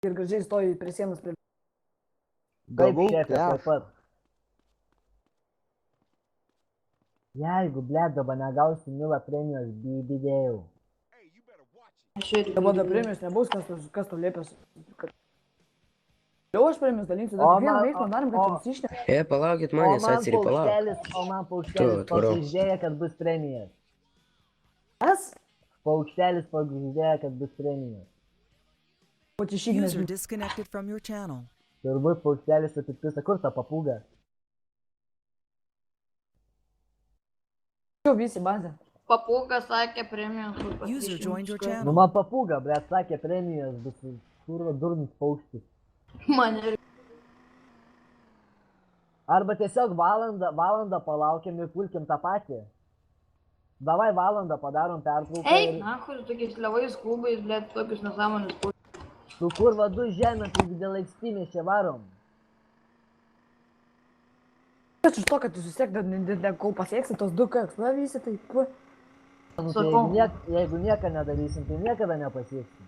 ir gražiai stoji prie sienos prie... Kaip Gavau šefė, pleš. taip pat. Jeigu, blėt, dabar negausi Mila premijos, bydėjau. Aš irgi. Dabar dar premijos nebus, kas tau liepės. Jau aš premijos dalinsiu, O dar vieną man- veiksmą darom, kad o- čia visi išnešė. Palaukit O manęs, man atsiri, palauk. paukštelis Tu, varau. pažadėjo, kad bus premijas. Kas? Paukštelis pažadėjo, kad bus premijas. O čia šygnes. User disconnected from your channel. Turbūt paukštelis atitpisa, kur ta papūga? Jau visi bazę. Papūgas sakė premijos. User joined your Nu channel. man papūga, blėt, sakė premijas, bus kurva durnis paukštis. Man ir Arba tiesiog valandą palaukiam ir pulkim tą patį. Davai valandą padarom pertrauką Eik, ir... na, kur tokiais levais klubais, blėt, tokius nesąmonės. Tu kurva du žemė, tai dėl aikštynės čia varom. Aš iš to, kad jūs vis tiek, kol pasieksi tos 2K, na visi tai... Nu, tai Sakau. jeigu nieko nedarysim, tai niekada nepasieksim.